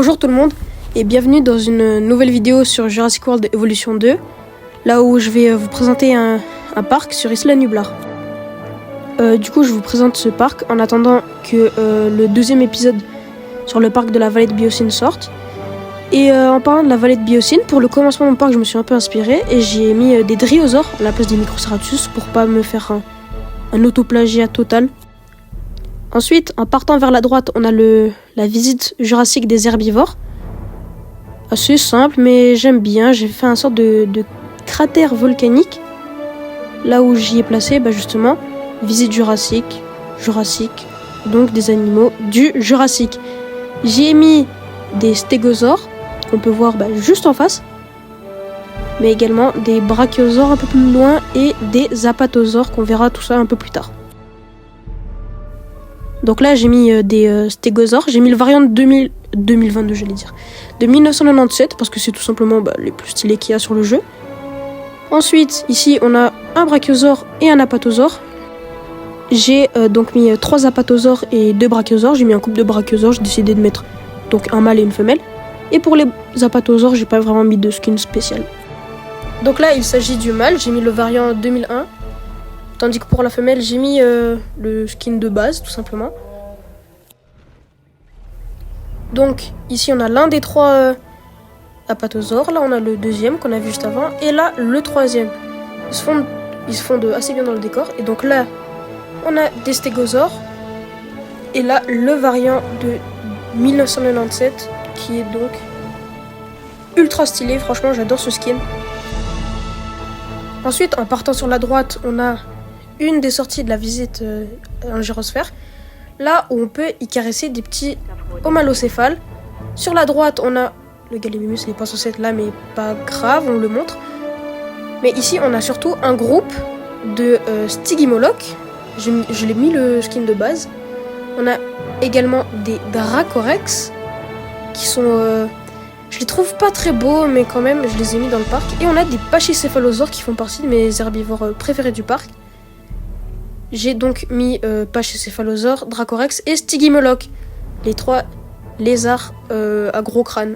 Bonjour tout le monde et bienvenue dans une nouvelle vidéo sur Jurassic World Evolution 2, là où je vais vous présenter un parc sur Isla Nublar. Du coup je vous présente ce parc en attendant que le deuxième épisode sur le parc de la vallée de Biosyn sorte. Et en parlant de la vallée de Biosyn, pour le commencement de mon parc je me suis un peu inspiré et j'ai mis des dryosaures à la place des Microceratus pour pas me faire un autoplagiat total. Ensuite, en partant vers la droite, on a la visite jurassique des herbivores. Assez simple, mais j'aime bien. J'ai fait un sorte de cratère volcanique. Là où j'y ai placé, justement, visite jurassique, donc des animaux du Jurassique. J'y ai mis des stégosaures, qu'on peut voir juste en face, mais également des brachiosaures un peu plus loin et des apatosaures qu'on verra tout ça un peu plus tard. Donc là j'ai mis des stégosaures, j'ai mis le variant de 2022 j'allais dire, de 1997 parce que c'est tout simplement les plus stylés qu'il y a sur le jeu. Ensuite ici on a un brachiosaure et un apatosaure. J'ai donc mis 3 apatosaures et 2 brachiosaures, j'ai mis un couple de brachiosaures, j'ai décidé de mettre donc un mâle et une femelle. Et pour les apatosaures j'ai pas vraiment mis de skin spécial. Donc là il s'agit du mâle, j'ai mis le variant 2001. Tandis que pour la femelle, j'ai mis le skin de base, tout simplement. Donc, ici, on a l'un des 3 apatosaures. Là, on a le deuxième qu'on a vu juste avant. Et là, le troisième. Ils se fondent assez bien dans le décor. Et donc là, on a des stégosaures. Et là, le variant de 1997, qui est donc ultra stylé. Franchement, j'adore ce skin. Ensuite, en partant sur la droite, on a une des sorties de la visite en gyrosphère, là où on peut y caresser des petits homalocéphales. Sur la droite, on a le Gallimimus, il n'est pas censé être là, mais pas grave, on le montre. Mais ici, on a surtout un groupe de Stygimoloch. Je l'ai mis le skin de base. On a également des Dracorex qui sont. Je les trouve pas très beaux, mais quand même, je les ai mis dans le parc. Et on a des Pachycéphalosaures qui font partie de mes herbivores préférés du parc. J'ai donc mis Pachycéphalosaure, Dracorex et Stygimoloch, les 3 lézards à gros crâne.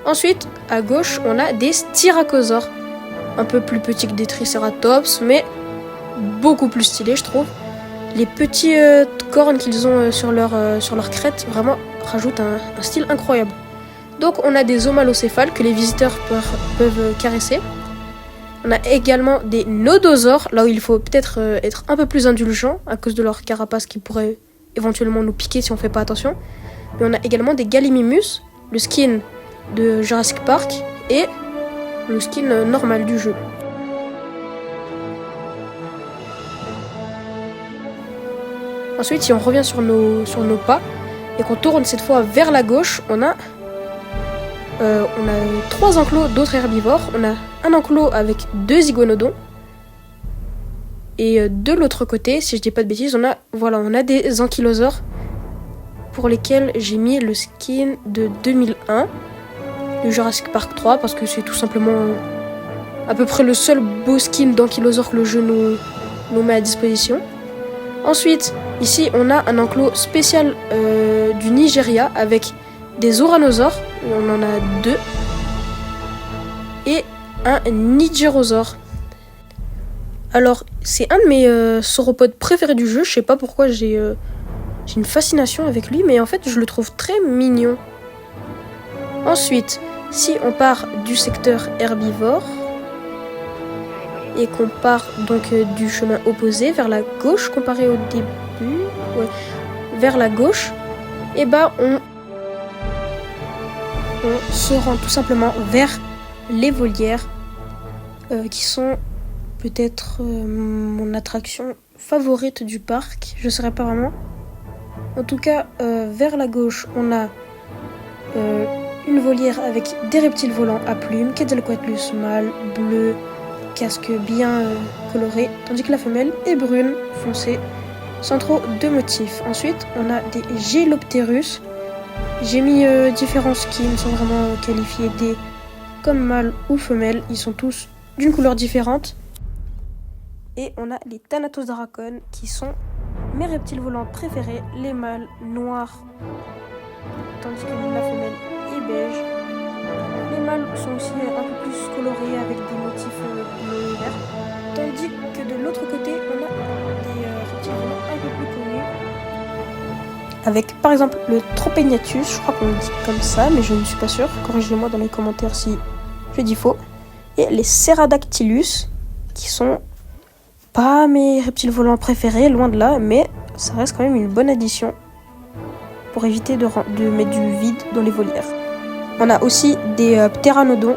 Ensuite, à gauche, on a des Styracosaures, un peu plus petits que des Triceratops, mais beaucoup plus stylés, je trouve. Les petits cornes qu'ils ont sur leur crête, vraiment, rajoutent un style incroyable. Donc, on a des homalocéphales que les visiteurs peuvent caresser. On a également des nodosaures, là où il faut peut-être être un peu plus indulgent à cause de leur carapace qui pourrait éventuellement nous piquer si on fait pas attention. Mais on a également des Gallimimus, le skin de Jurassic Park et le skin normal du jeu. Ensuite, si on revient sur nos pas et qu'on tourne cette fois vers la gauche, on a 3 enclos d'autres herbivores. On a un enclos avec 2 iguanodons. Et de l'autre côté, si je dis pas de bêtises, on a des ankylosaures pour lesquels j'ai mis le skin de 2001 du Jurassic Park 3 parce que c'est tout simplement à peu près le seul beau skin d'ankylosaure que le jeu nous met à disposition. Ensuite, ici, on a un enclos spécial du Nigeria avec des oranosaures, on en a 2, et un nigerosaure. Alors, c'est un de mes sauropodes préférés du jeu, je sais pas pourquoi j'ai une fascination avec lui, mais en fait, je le trouve très mignon. Ensuite, si on part du secteur herbivore, et qu'on part donc du chemin opposé, vers la gauche, comparé au début, vers la gauche, et on se rend tout simplement vers les volières qui sont peut-être mon attraction favorite du parc, je ne saurais pas vraiment. En tout cas, vers la gauche, on a une volière avec des reptiles volants à plumes, Quetzalcoatlus mâle, bleu, casque bien coloré, tandis que la femelle est brune, foncée, sans trop de motifs. Ensuite, on a des Géloptérus. J'ai mis différents skins sans vraiment qualifier comme mâles ou femelles. Ils sont tous d'une couleur différente. Et on a les Thanatosdracon qui sont mes reptiles volants préférés, les mâles noirs, tandis que la femelle beige. Les mâles sont aussi un peu plus colorés avec des motifs bleus et verts. Tandis que de l'autre côté, on a des reptiles volants un peu plus connus. Avec par exemple le Tropéniatus, je crois qu'on le dit comme ça, mais je ne suis pas sûre. Corrigez-moi dans les commentaires si je dis faux. Et les Ceradactylus, qui sont pas mes reptiles volants préférés, loin de là, mais ça reste quand même une bonne addition pour éviter de mettre du vide dans les volières. On a aussi des pteranodons,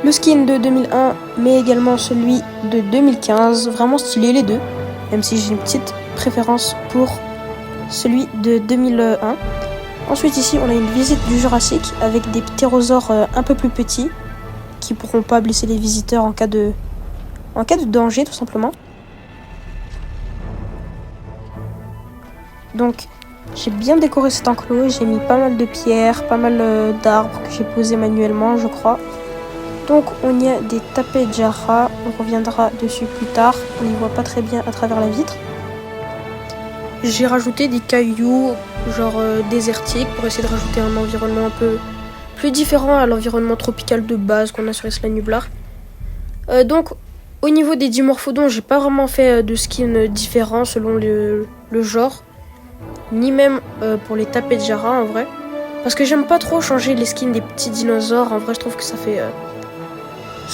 le skin de 2001, mais également celui de 2015, vraiment stylé les deux, même si j'ai une petite préférence pour celui de 2001. Ensuite ici on a une visite du Jurassique avec des ptérosaures un peu plus petits qui pourront pas blesser les visiteurs en cas de danger tout simplement. Donc j'ai bien décoré cet enclos, j'ai mis pas mal de pierres, pas mal d'arbres que j'ai posés manuellement je crois. Donc on y a des Tapejara, on reviendra dessus plus tard, on n'y voit pas très bien à travers la vitre. J'ai rajouté des cailloux genre désertiques pour essayer de rajouter un environnement un peu plus différent à l'environnement tropical de base qu'on a sur Isla Nublar. Donc au niveau des dimorphodons, j'ai pas vraiment fait de skin différent selon le genre, ni même pour les Tapejara en vrai, parce que j'aime pas trop changer les skins des petits dinosaures. En vrai je trouve que ça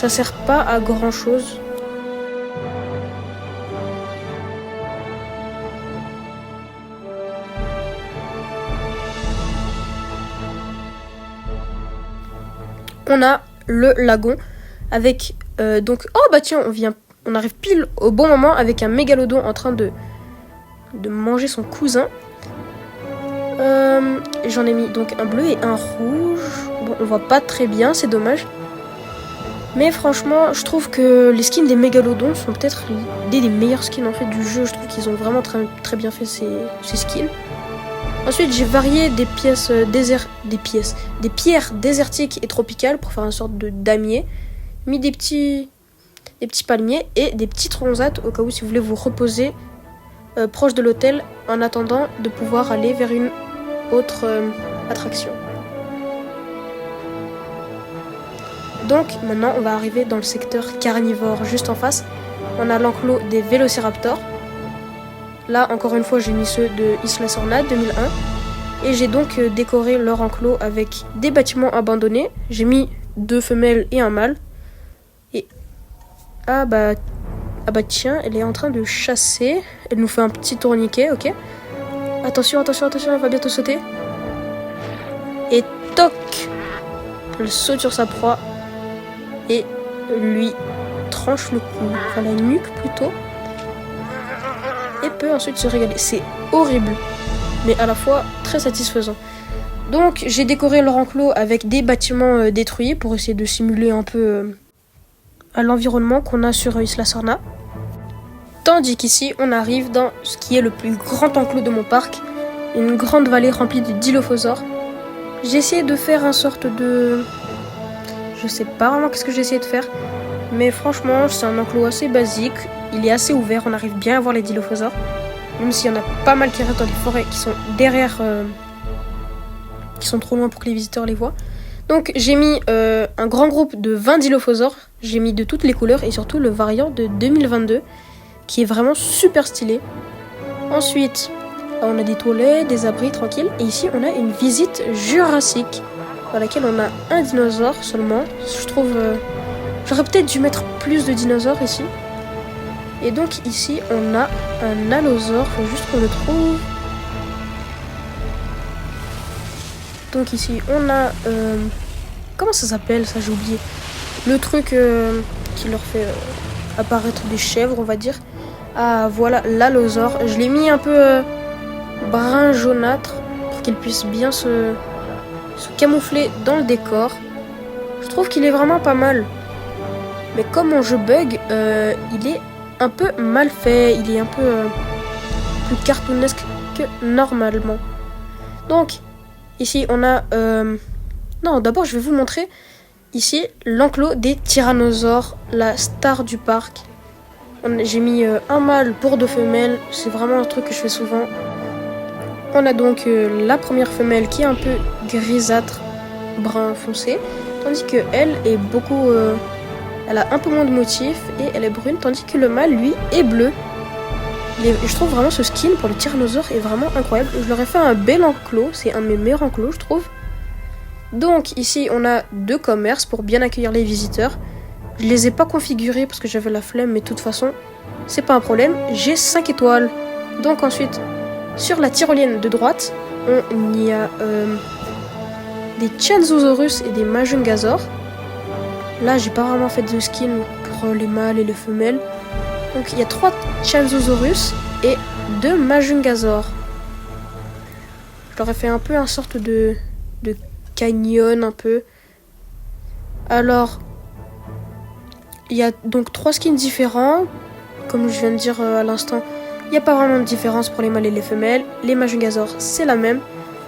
sert pas à grand chose. On a le lagon avec donc oh bah tiens on arrive pile au bon moment avec un mégalodon en train de manger son cousin. J'en ai mis donc un bleu et un rouge. Bon, on voit pas très bien, c'est dommage. Mais franchement, je trouve que les skins des mégalodons sont peut-être des meilleurs skins en fait du jeu. Je trouve qu'ils ont vraiment très bien fait ces skins. Ensuite, j'ai varié des pierres désertiques et tropicales pour faire une sorte de damier. Mis des petits palmiers et des petits transats au cas où si vous voulez vous reposer proche de l'hôtel en attendant de pouvoir aller vers une autre attraction. Donc maintenant on va arriver dans le secteur carnivore juste en face. On a l'enclos des Vélociraptors. Là encore une fois j'ai mis ceux de Isla Sorna 2001. Et j'ai donc décoré leur enclos avec des bâtiments abandonnés. J'ai mis 2 femelles et un mâle. Et ah bah tiens, elle est en train de chasser. Elle nous fait un petit tourniquet, ok. Attention, elle va bientôt sauter. Et toc, elle saute sur sa proie et lui tranche le cou, enfin la nuque plutôt. Et peut ensuite se régaler. C'est horrible, mais à la fois très satisfaisant. Donc j'ai décoré leur enclos avec des bâtiments détruits pour essayer de simuler un peu à l'environnement qu'on a sur Isla Sorna. Tandis qu'ici on arrive dans ce qui est le plus grand enclos de mon parc, une grande vallée remplie de dilophosaures. J'ai essayé de faire une sorte de... Je sais pas vraiment qu'est-ce que j'ai essayé de faire, mais franchement c'est un enclos assez basique, il est assez ouvert, on arrive bien à voir les dilophosaures, même s'il y en a pas mal qui restent dans les forêts qui sont derrière, qui sont trop loin pour que les visiteurs les voient. Donc j'ai mis un grand groupe de 20 dilophosaures, j'ai mis de toutes les couleurs et surtout le variant de 2022 qui est vraiment super stylé. Ensuite on a des toilettes, des abris tranquilles et ici on a une visite jurassique dans laquelle on a un dinosaure seulement. Je trouve j'aurais peut-être dû mettre plus de dinosaures ici. Et donc ici on a un allosaure, faut juste qu'on le trouve. Donc ici on a comment ça s'appelle ça, j'ai oublié. Le truc qui leur fait apparaître des chèvres on va dire. Ah voilà l'allosaure. Je l'ai mis un peu brun jaunâtre pour qu'il puisse bien se camoufler dans le décor. Je trouve qu'il est vraiment pas mal. Mais comme mon jeu bug, il est un peu mal fait. Il est un peu plus cartoonesque que normalement. Donc ici on a... Non d'abord je vais vous montrer ici l'enclos des tyrannosaures, la star du parc. J'ai mis un mâle pour 2 femelles, c'est vraiment un truc que je fais souvent. On a donc la première femelle qui est un peu grisâtre brun foncé, tandis que elle est beaucoup, elle a un peu moins de motifs et elle est brune, tandis que le mâle lui est bleu. Je trouve vraiment ce skin pour le tyrannosaure est vraiment incroyable. Je leur ai fait un bel enclos, c'est un de mes meilleurs enclos je trouve. Donc ici on a 2 commerces pour bien accueillir les visiteurs. Je les ai pas configurés parce que j'avais la flemme, mais de toute façon c'est pas un problème. J'ai 5 étoiles. Donc ensuite sur la tyrolienne de droite on y a des Chanzosaurus et des Majungasaur. Là j'ai pas vraiment fait de skin pour les mâles et les femelles. Donc il y a 3 Chanzosaurus et 2 Majungasaur. Je leur ai fait un peu une sorte de canyon un peu. Alors il y a donc 3 skins différents. Comme je viens de dire à l'instant, il n'y a pas vraiment de différence pour les mâles et les femelles. Les Majungasaur c'est la même.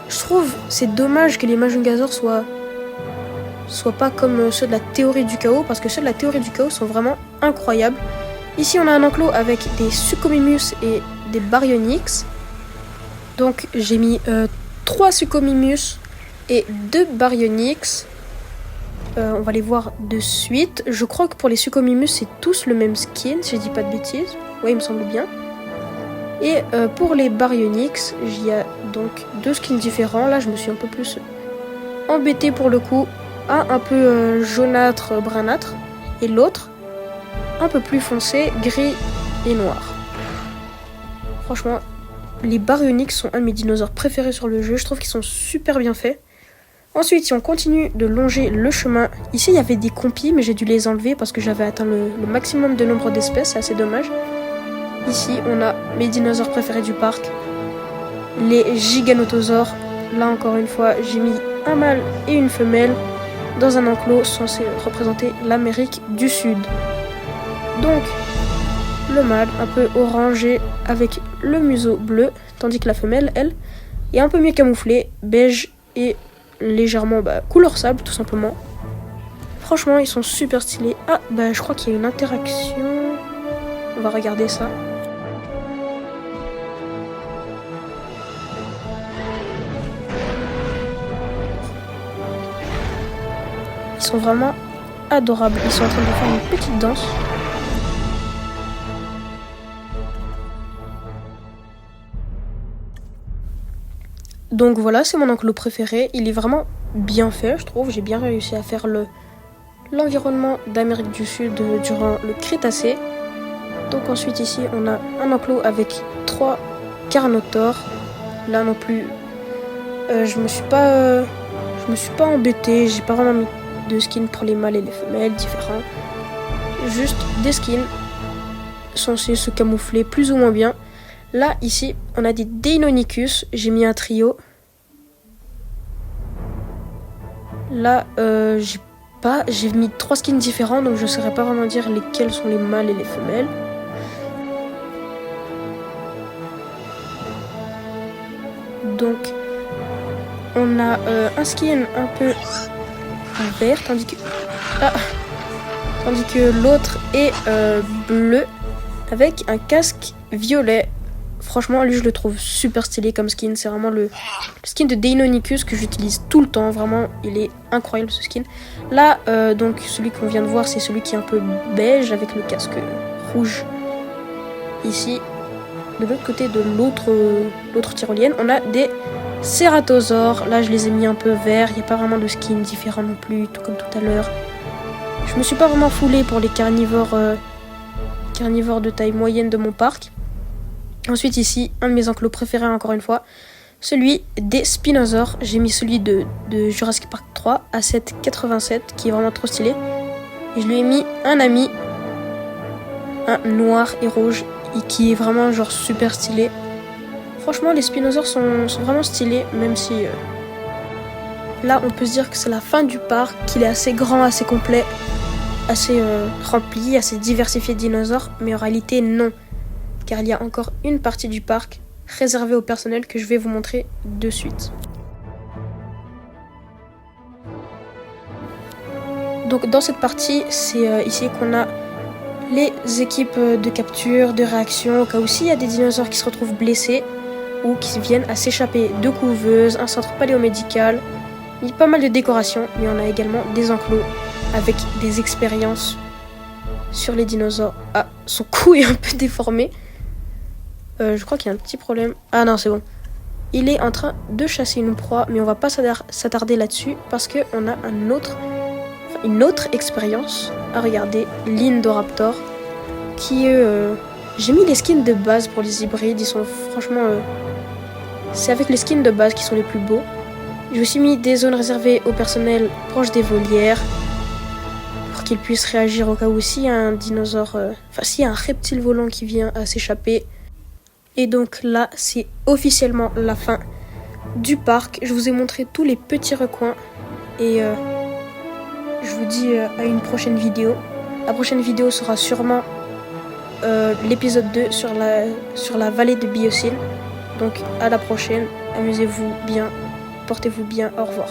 Je trouve c'est dommage que les Majungasaur soient pas comme ceux de la théorie du chaos, parce que ceux de la théorie du chaos sont vraiment incroyables. Ici on a un enclos avec des Suchomimus et des Baryonyx. Donc j'ai mis 3 Suchomimus et 2 Baryonyx. On va les voir de suite. Je crois que pour les Suchomimus c'est tous le même skin, si je dis pas de bêtises. Oui, il me semble bien. Et pour les Baryonyx, il y a donc 2 skins différents. Là je me suis un peu plus embêté pour le coup. Un peu jaunâtre, brunâtre, et l'autre un peu plus foncé, gris et noir. Franchement, les Baryonyx sont un de mes dinosaures préférés sur le jeu. Je trouve qu'ils sont super bien faits. Ensuite, si on continue de longer le chemin, ici il y avait des compis, mais j'ai dû les enlever parce que j'avais atteint le maximum de nombre d'espèces, c'est assez dommage. Ici, on a mes dinosaures préférés du parc, les Giganotosaures. Là encore une fois, j'ai mis un mâle et une femelle dans un enclos censé représenter l'Amérique du Sud. Donc, le mâle un peu orangé avec le museau bleu, tandis que la femelle, elle, est un peu mieux camouflée, beige et légèrement couleur sable tout simplement. Franchement, ils sont super stylés. Ah, je crois qu'il y a une interaction. On va regarder ça. Ils sont vraiment adorables. Ils sont en train de faire une petite danse. Donc voilà, c'est mon enclos préféré. Il est vraiment bien fait, je trouve. J'ai bien réussi à faire l'environnement d'Amérique du Sud durant le Crétacé. Donc ensuite ici, on a un enclos avec 3 Carnotaures. Là non plus, je me suis pas embêtée. J'ai pas vraiment mis de skins pour les mâles et les femelles différents. Juste des skins censés se camoufler plus ou moins bien. Là, ici, on a des Deinonychus. J'ai mis un trio. Là, j'ai mis 3 skins différents, donc je ne saurais pas vraiment dire lesquels sont les mâles et les femelles. Donc, on a un skin un peu vert, tandis que l'autre est bleu avec un casque violet. Franchement, lui, je le trouve super stylé comme skin. C'est vraiment le skin de Deinonychus que j'utilise tout le temps. Vraiment, il est incroyable ce skin. Là, donc, celui qu'on vient de voir, c'est celui qui est un peu beige avec le casque rouge. Ici, de l'autre côté de l'autre tyrolienne, on a des Ceratosaures. Là, je les ai mis un peu verts. Il n'y a pas vraiment de skin différent non plus, tout comme tout à l'heure. Je me suis pas vraiment foulée pour les carnivores de taille moyenne de mon parc. Ensuite ici, un de mes enclos préférés encore une fois, celui des Spinosaures. J'ai mis celui de Jurassic Park 3 à 7,87 qui est vraiment trop stylé. Et je lui ai mis un ami, un noir et rouge, et qui est vraiment genre super stylé. Franchement, les Spinosaures sont vraiment stylés, même si là on peut se dire que c'est la fin du parc, qu'il est assez grand, assez complet, assez rempli, assez diversifié de dinosaures, mais en réalité non. Car il y a encore une partie du parc réservée au personnel que je vais vous montrer de suite. Donc dans cette partie, c'est ici qu'on a les équipes de capture, de réaction, au cas où s'il y a des dinosaures qui se retrouvent blessés ou qui viennent à s'échapper de couveuses, un centre paléomédical, mis pas mal de décorations, mais on a également des enclos avec des expériences sur les dinosaures. Ah, son cou est un peu déformé. Je crois qu'il y a un petit problème. Ah non, c'est bon. Il est en train de chasser une proie, mais on va pas s'attarder là-dessus parce qu'on a une autre expérience à regarder, l'Indoraptor, qui j'ai mis les skins de base pour les hybrides, ils sont franchement... c'est avec les skins de base qui sont les plus beaux. J'ai aussi mis des zones réservées au personnel proche des volières, pour qu'ils puissent réagir au cas où s'il y a un dinosaure... s'il y a un reptile volant qui vient à s'échapper. Et donc là, c'est officiellement la fin du parc. Je vous ai montré tous les petits recoins. Et je vous dis à une prochaine vidéo. La prochaine vidéo sera sûrement l'épisode 2 sur la vallée de Biosyn. Donc à la prochaine. Amusez-vous bien. Portez-vous bien. Au revoir.